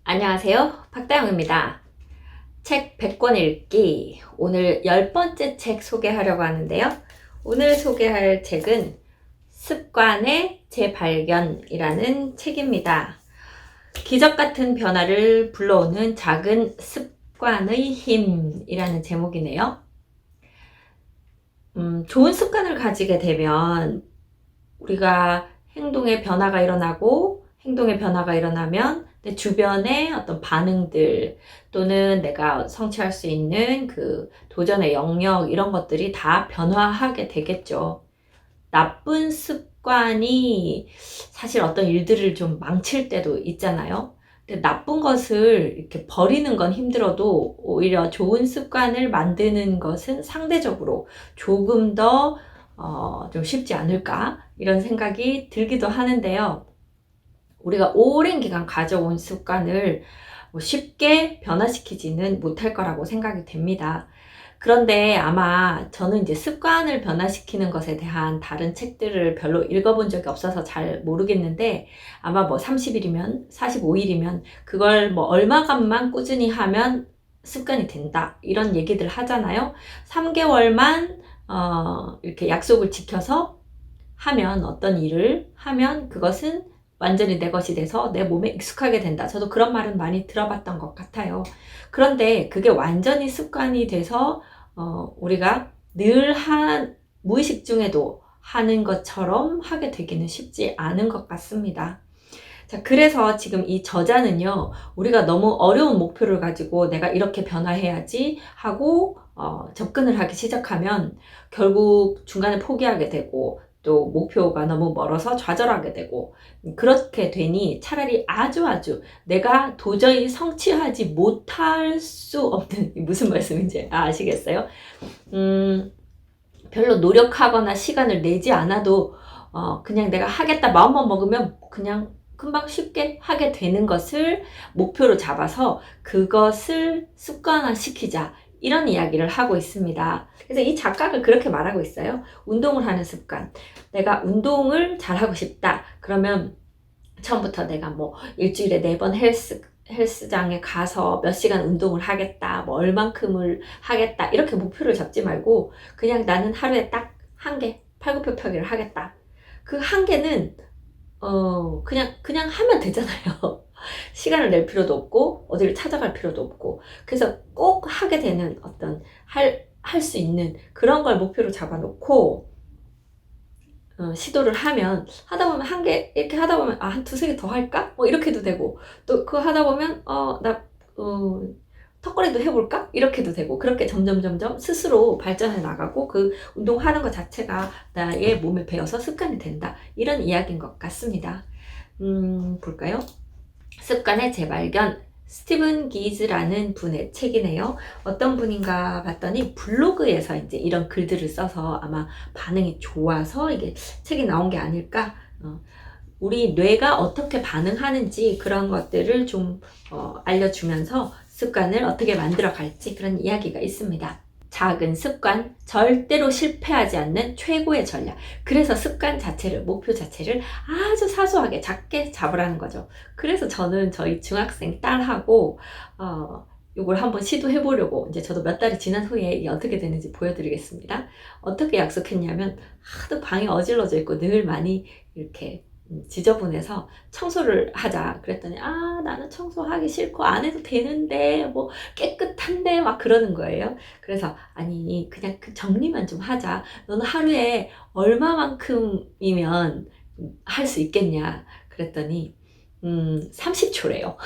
안녕하세요. 박다영입니다. 책 100권 읽기. 오늘 10번째 책 소개하려고 하는데요. 오늘 소개할 책은 습관의 재발견이라는 책입니다. 기적 같은 변화를 불러오는 작은 습관의 힘이라는 제목이네요. 좋은 습관을 가지게 되면 우리가 행동의 변화가 일어나면 내 주변의 어떤 반응들 또는 내가 성취할 수 있는 그 도전의 영역 이런 것들이 다 변화하게 되겠죠. 나쁜 습관이 사실 어떤 일들을 좀 망칠 때도 있잖아요. 근데 나쁜 것을 이렇게 버리는 건 힘들어도 오히려 좋은 습관을 만드는 것은 상대적으로 조금 더 좀 쉽지 않을까 이런 생각이 들기도 하는데요. 우리가 오랜 기간 가져온 습관을 쉽게 변화시키지는 못할 거라고 생각이 됩니다. 그런데 아마 저는 이제 습관을 변화시키는 것에 대한 다른 책들을 별로 읽어본 적이 없어서 잘 모르겠는데 아마 뭐 30일이면 45일이면 그걸 뭐 얼마간만 꾸준히 하면 습관이 된다 이런 얘기들 하잖아요. 3개월만 이렇게 약속을 지켜서 하면 어떤 일을 하면 그것은 완전히 내 것이 돼서 내 몸에 익숙하게 된다. 저도 그런 말은 많이 들어봤던 것 같아요. 그런데 그게 완전히 습관이 돼서 우리가 늘 무의식 중에도 하는 것처럼 하게 되기는 쉽지 않은 것 같습니다. 자, 그래서 지금 이 저자는요, 우리가 너무 어려운 목표를 가지고 내가 이렇게 변화해야지 하고 접근을 하기 시작하면 결국 중간에 포기하게 되고 또 목표가 너무 멀어서 좌절하게 되고 그렇게 되니 차라리 아주 내가 도저히 성취하지 못할 수 없는 무슨 말씀인지 아시겠어요? 별로 노력하거나 시간을 내지 않아도 그냥 내가 하겠다 마음만 먹으면 그냥 금방 쉽게 하게 되는 것을 목표로 잡아서 그것을 습관화시키자 이런 이야기를 하고 있습니다. 그래서 이 작가가 그렇게 말하고 있어요. 운동을 하는 습관. 내가 운동을 잘하고 싶다. 그러면 처음부터 내가 뭐 일주일에 4번 헬스장에 가서 몇 시간 운동을 하겠다, 뭐 얼만큼을 하겠다, 이렇게 목표를 잡지 말고, 그냥 나는 하루에 딱 한 개, 팔굽혀펴기를 하겠다. 그 한 개는, 그냥 하면 되잖아요. 시간을 낼 필요도 없고, 어디를 찾아갈 필요도 없고. 그래서 꼭 하게 되는 어떤, 할 수 있는 그런 걸 목표로 잡아놓고, 시도를 하다 보면 한 개, 이렇게 하다 보면, 한 두세 개 더 할까? 뭐, 이렇게도 되고, 또 그거 하다 보면, 턱걸이도 해볼까? 이렇게도 되고, 그렇게 점점 스스로 발전해 나가고, 그 운동하는 것 자체가 나의 몸에 배어서 습관이 된다. 이런 이야기인 것 같습니다. 볼까요? 습관의 재발견. 스티븐 기즈라는 분의 책이네요. 어떤 분인가 봤더니 블로그에서 이제 이런 글들을 써서 아마 반응이 좋아서 이게 책이 나온 게 아닐까. 우리 뇌가 어떻게 반응하는지 그런 것들을 좀 알려주면서 습관을 어떻게 만들어 갈지 그런 이야기가 있습니다. 작은 습관, 절대로 실패하지 않는 최고의 전략. 그래서 습관 자체를, 목표 자체를 아주 사소하게 작게 잡으라는 거죠. 그래서 저는 저희 중학생 딸하고, 이걸 한번 시도해 보려고, 이제 저도 몇 달이 지난 후에 이게 어떻게 되는지 보여드리겠습니다. 어떻게 약속했냐면, 하도 방이 어질러져 있고 늘 많이 이렇게 지저분해서 청소를 하자 그랬더니 나는 청소하기 싫고 안 해도 되는데 뭐 깨끗한데 막 그러는 거예요. 그래서 아니 그냥 그 정리만 좀 하자. 너는 하루에 얼마만큼이면 할 수 있겠냐 그랬더니 30초래요.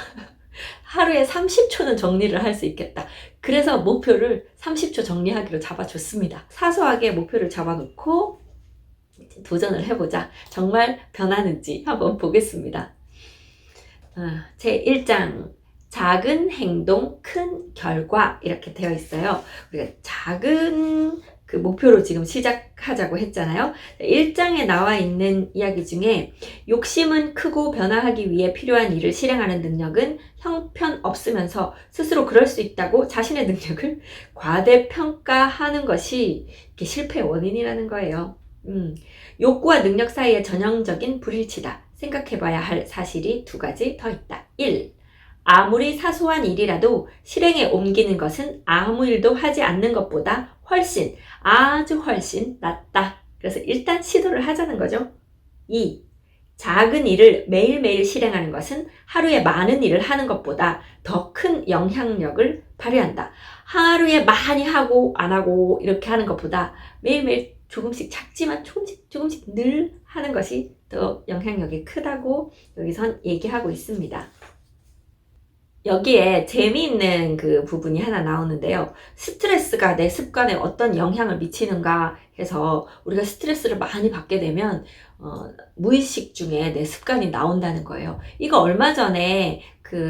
하루에 30초는 정리를 할 수 있겠다. 그래서 목표를 30초 정리하기로 잡아줬습니다. 사소하게 목표를 잡아놓고 도전을 해보자. 정말 변하는지 한번 보겠습니다. 제 1장 작은 행동 큰 결과 이렇게 되어 있어요. 우리가 작은 그 목표로 지금 시작하자고 했잖아요. 1장에 나와 있는 이야기 중에 욕심은 크고 변화하기 위해 필요한 일을 실행하는 능력은 형편없으면서 스스로 그럴 수 있다고 자신의 능력을 과대평가하는 것이 실패의 원인이라는 거예요. 욕구와 능력 사이의 전형적인 불일치다. 생각해봐야 할 사실이 2가지 더 있다. 1. 아무리 사소한 일이라도 실행에 옮기는 것은 아무 일도 하지 않는 것보다 훨씬, 아주 훨씬 낫다. 그래서 일단 시도를 하자는 거죠. 2. 작은 일을 매일매일 실행하는 것은 하루에 많은 일을 하는 것보다 더 큰 영향력을 발휘한다. 하루에 많이 하고 안 하고 이렇게 하는 것보다 매일매일 조금씩 작지만 조금씩 늘 하는 것이 더 영향력이 크다고 여기선 얘기하고 있습니다. 여기에 재미있는 그 부분이 하나 나오는데요. 스트레스가 내 습관에 어떤 영향을 미치는가 해서 우리가 스트레스를 많이 받게 되면 무의식 중에 내 습관이 나온다는 거예요. 이거 얼마 전에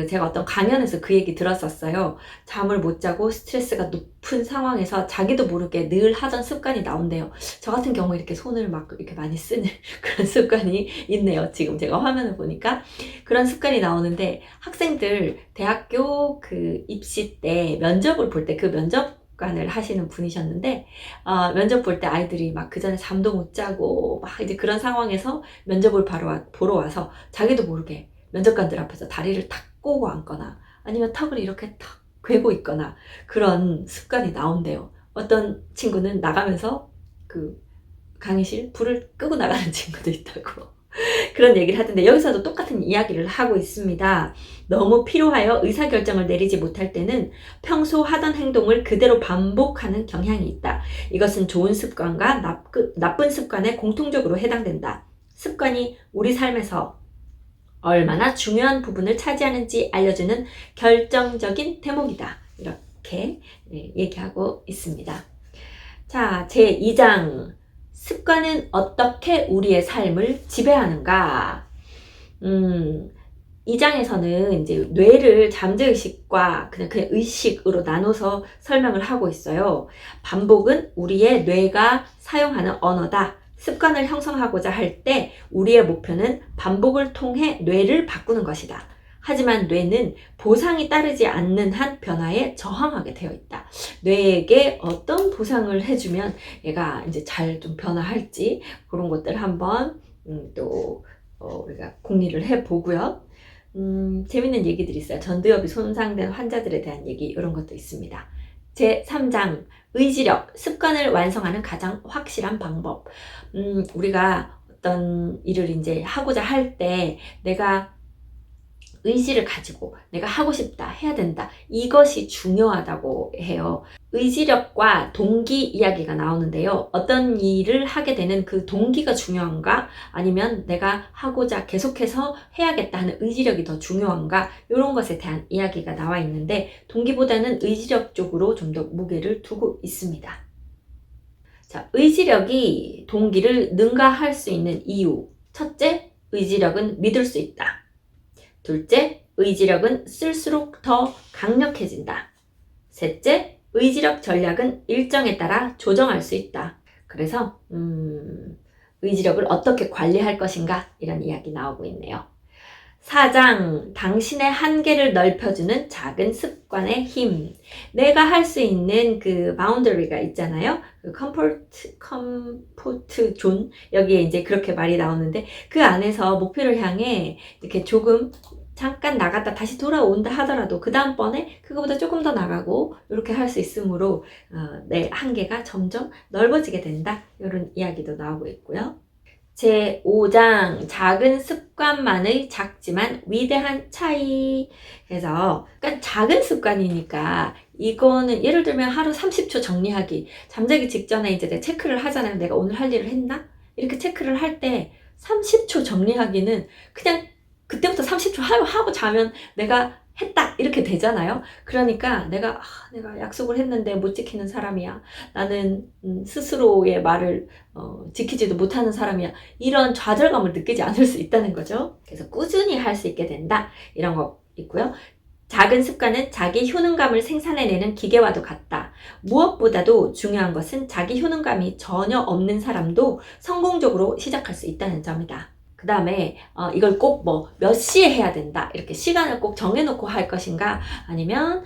제가 어떤 강연에서 그 얘기 들었었어요. 잠을 못 자고 스트레스가 높은 상황에서 자기도 모르게 늘 하던 습관이 나온대요. 저 같은 경우에 이렇게 손을 막 이렇게 많이 쓰는 그런 습관이 있네요. 지금 제가 화면을 보니까 그런 습관이 나오는데, 학생들 대학교 입시 때 면접을 볼 때 그 면접관을 하시는 분이셨는데, 면접 볼 때 아이들이 막 그 전에 잠도 못 자고 막 이제 그런 상황에서 면접을 보러 와서 자기도 모르게 면접관들 앞에서 다리를 탁 꼬고 앉거나 아니면 턱을 이렇게 탁 괴고 있거나 그런 습관이 나온대요. 어떤 친구는 나가면서 강의실 불을 끄고 나가는 친구도 있다고 그런 얘기를 하던데, 여기서도 똑같은 이야기를 하고 있습니다. 너무 피로하여 의사결정을 내리지 못할 때는 평소 하던 행동을 그대로 반복하는 경향이 있다. 이것은 좋은 습관과 나쁜 습관에 공통적으로 해당된다. 습관이 우리 삶에서 얼마나 중요한 부분을 차지하는지 알려주는 결정적인 대목이다. 이렇게 얘기하고 있습니다. 자, 제2장. 습관은 어떻게 우리의 삶을 지배하는가? 이 장에서는 이제 뇌를 잠재의식과 그냥 의식으로 나눠서 설명을 하고 있어요. 반복은 우리의 뇌가 사용하는 언어다. 습관을 형성하고자 할 때 우리의 목표는 반복을 통해 뇌를 바꾸는 것이다. 하지만 뇌는 보상이 따르지 않는 한 변화에 저항하게 되어 있다. 뇌에게 어떤 보상을 해주면 얘가 이제 잘 좀 변화할지 그런 것들 한번 또 우리가 궁리를 해보고요. 재밌는 얘기들이 있어요. 전두엽이 손상된 환자들에 대한 얘기, 이런 것도 있습니다. 제3장. 의지력, 습관을 완성하는 가장 확실한 방법. 우리가 어떤 일을 이제 하고자 할 때 내가 의지를 가지고 내가 하고 싶다, 해야 된다, 이것이 중요하다고 해요. 의지력과 동기 이야기가 나오는데요. 어떤 일을 하게 되는 그 동기가 중요한가, 아니면 내가 하고자 계속해서 해야겠다 하는 의지력이 더 중요한가, 이런 것에 대한 이야기가 나와 있는데, 동기보다는 의지력 쪽으로 좀 더 무게를 두고 있습니다. 자, 의지력이 동기를 능가할 수 있는 이유. 첫째, 의지력은 믿을 수 있다. 둘째, 의지력은 쓸수록 더 강력해진다. 셋째, 의지력 전략은 일정에 따라 조정할 수 있다. 그래서 의지력을 어떻게 관리할 것인가, 이런 이야기 나오고 있네요. 4장. 당신의 한계를 넓혀주는 작은 습관의 힘. 내가 할 수 있는 바운더리가 있잖아요. 컴포트 존, 여기에 이제 그렇게 말이 나오는데, 그 안에서 목표를 향해 이렇게 조금 잠깐 나갔다 다시 돌아온다 하더라도 그 다음번에 그거보다 조금 더 나가고 이렇게 할 수 있으므로 내 한계가 점점 넓어지게 된다, 이런 이야기도 나오고 있고요. 제5장. 작은 습관만의 작지만 위대한 차이. 해서 그러니까 작은 습관이니까, 이거는 예를 들면 하루 30초 정리하기, 잠자기 직전에 이제 내가 체크를 하잖아요. 내가 오늘 할 일을 했나? 이렇게 체크를 할 때 30초 정리하기는 그냥 그때부터 30초 하고 자면 내가 했다, 이렇게 되잖아요. 그러니까 내가 약속을 했는데 못 지키는 사람이야, 나는 스스로의 말을 지키지도 못하는 사람이야, 이런 좌절감을 느끼지 않을 수 있다는 거죠. 그래서 꾸준히 할 수 있게 된다, 이런 거 있고요. 작은 습관은 자기 효능감을 생산해내는 기계와도 같다. 무엇보다도 중요한 것은 자기 효능감이 전혀 없는 사람도 성공적으로 시작할 수 있다는 점이다. 그 다음에 이걸 꼭 뭐 몇 시에 해야 된다 이렇게 시간을 꼭 정해놓고 할 것인가, 아니면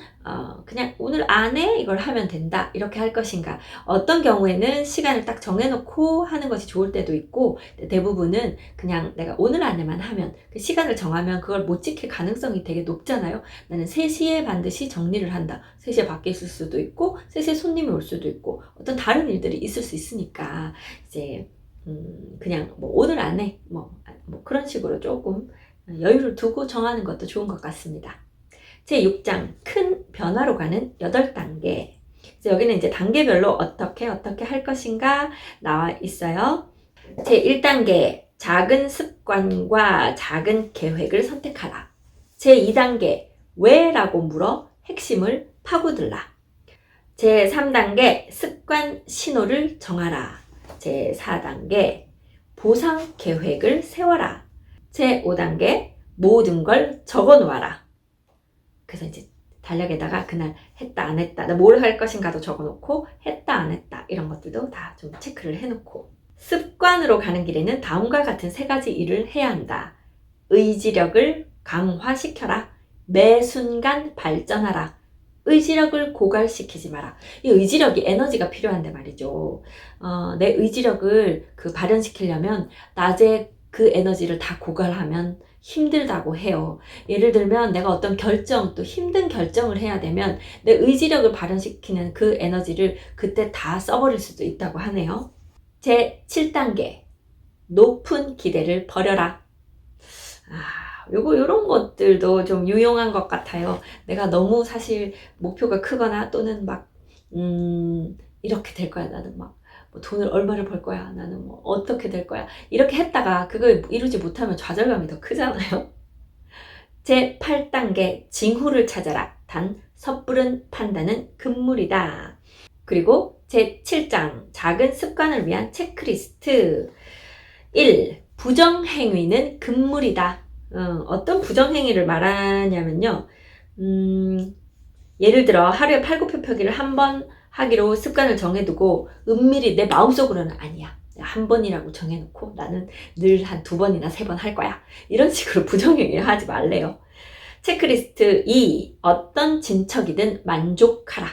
그냥 오늘 안에 이걸 하면 된다 이렇게 할 것인가. 어떤 경우에는 시간을 딱 정해놓고 하는 것이 좋을 때도 있고, 대부분은 그냥 내가 오늘 안에만 하면, 그 시간을 정하면 그걸 못 지킬 가능성이 되게 높잖아요. 나는 3시에 반드시 정리를 한다. 3시에 밖에 있을 수도 있고 3시에 손님이 올 수도 있고 어떤 다른 일들이 있을 수 있으니까 이제 그냥 뭐 오늘 안에 뭐 그런 식으로 조금 여유를 두고 정하는 것도 좋은 것 같습니다. 제6장 큰 변화로 가는 8단계. 여기는 이제 단계별로 어떻게 할 것인가 나와 있어요. 제1단계 작은 습관과 작은 계획을 선택하라. 제2단계 왜? 라고 물어 핵심을 파고들라. 제3단계 습관 신호를 정하라. 제4단계 보상 계획을 세워라. 제5단계 모든 걸 적어 놓아라. 그래서 이제 달력에다가 그날 했다 안 했다, 뭘 할 것인가도 적어 놓고 했다 안 했다 이런 것들도 다 좀 체크를 해 놓고. 습관으로 가는 길에는 다음과 같은 3가지 일을 해야 한다. 의지력을 강화시켜라. 매 순간 발전하라. 의지력을 고갈시키지 마라. 이 의지력이 에너지가 필요한데 말이죠. 내 의지력을 발현시키려면 낮에 그 에너지를 다 고갈하면 힘들다고 해요. 예를 들면 내가 어떤 결정, 또 힘든 결정을 해야 되면 내 의지력을 발현시키는 그 에너지를 그때 다 써버릴 수도 있다고 하네요. 제7단계 높은 기대를 버려라. 요런 것들도 좀 유용한 것 같아요. 내가 너무 사실 목표가 크거나 또는 막 이렇게 될 거야, 나는 막 뭐 돈을 얼마를 벌 거야, 나는 뭐 어떻게 될 거야, 이렇게 했다가 그걸 이루지 못하면 좌절감이 더 크잖아요. 제8단계 징후를 찾아라. 단 섣부른 판단은 금물이다. 그리고 제7장 작은 습관을 위한 체크리스트. 1. 부정행위는 금물이다. 어떤 부정행위를 말하냐면요. 예를 들어 하루에 팔굽혀펴기를 한 번 하기로 습관을 정해두고 은밀히 내 마음속으로는 아니야, 한 번이라고 정해놓고 나는 늘 한 2번이나 3번 할 거야, 이런 식으로 부정행위를 하지 말래요. 체크리스트 2. 어떤 진척이든 만족하라.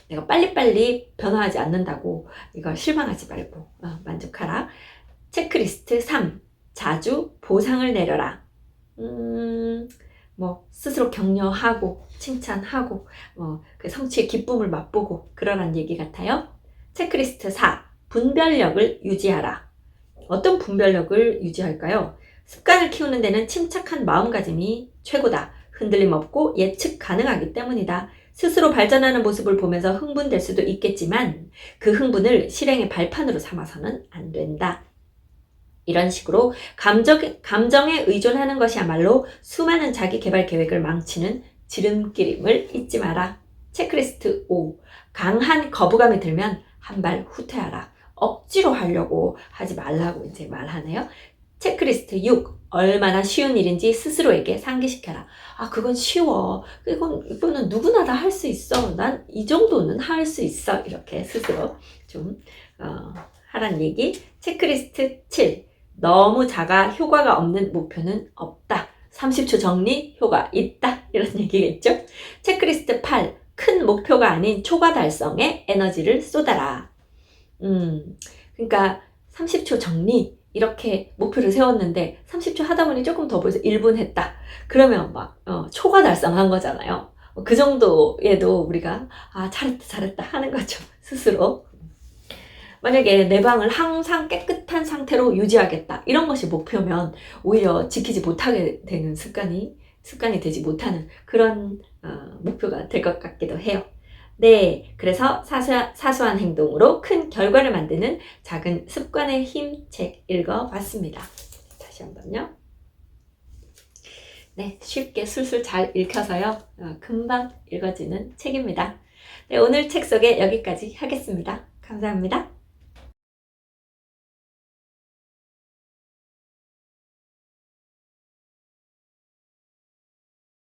내가 빨리빨리 변화하지 않는다고 이걸 실망하지 말고 만족하라. 체크리스트 3. 자주 보상을 내려라. 뭐 스스로 격려하고 칭찬하고 그 성취의 기쁨을 맛보고 그러란 얘기 같아요. 체크리스트 4. 분별력을 유지하라. 어떤 분별력을 유지할까요? 습관을 키우는 데는 침착한 마음가짐이 최고다. 흔들림 없고 예측 가능하기 때문이다. 스스로 발전하는 모습을 보면서 흥분될 수도 있겠지만 그 흥분을 실행의 발판으로 삼아서는 안 된다. 이런 식으로 감정에 의존하는 것이야말로 수많은 자기 개발 계획을 망치는 지름길임을 잊지 마라. 체크리스트 5. 강한 거부감이 들면 한 발 후퇴하라. 억지로 하려고 하지 말라고 이제 말하네요. 체크리스트 6. 얼마나 쉬운 일인지 스스로에게 상기시켜라. 그건 쉬워. 이거는 누구나 다 할 수 있어. 난 이 정도는 할 수 있어. 이렇게 스스로 좀 하란 얘기. 체크리스트 7. 너무 작아 효과가 없는 목표는 없다. 30초 정리 효과 있다. 이런 얘기겠죠. 체크리스트 8. 큰 목표가 아닌 초과 달성에 에너지를 쏟아라. 그러니까 30초 정리 이렇게 목표를 세웠는데 30초 하다 보니 조금 더 벌써 1분 했다. 그러면 막 초과 달성한 거잖아요. 그 정도에도 우리가 잘했다 하는 거죠. 스스로. 만약에 내 방을 항상 깨끗한 상태로 유지하겠다, 이런 것이 목표면 오히려 지키지 못하게 되는 습관이 되지 못하는 그런 목표가 될 것 같기도 해요. 네, 그래서 사소한 행동으로 큰 결과를 만드는 작은 습관의 힘 책 읽어봤습니다. 다시 한번요. 네, 쉽게 술술 잘 읽혀서요. 금방 읽어지는 책입니다. 네, 오늘 책 소개 여기까지 하겠습니다. 감사합니다.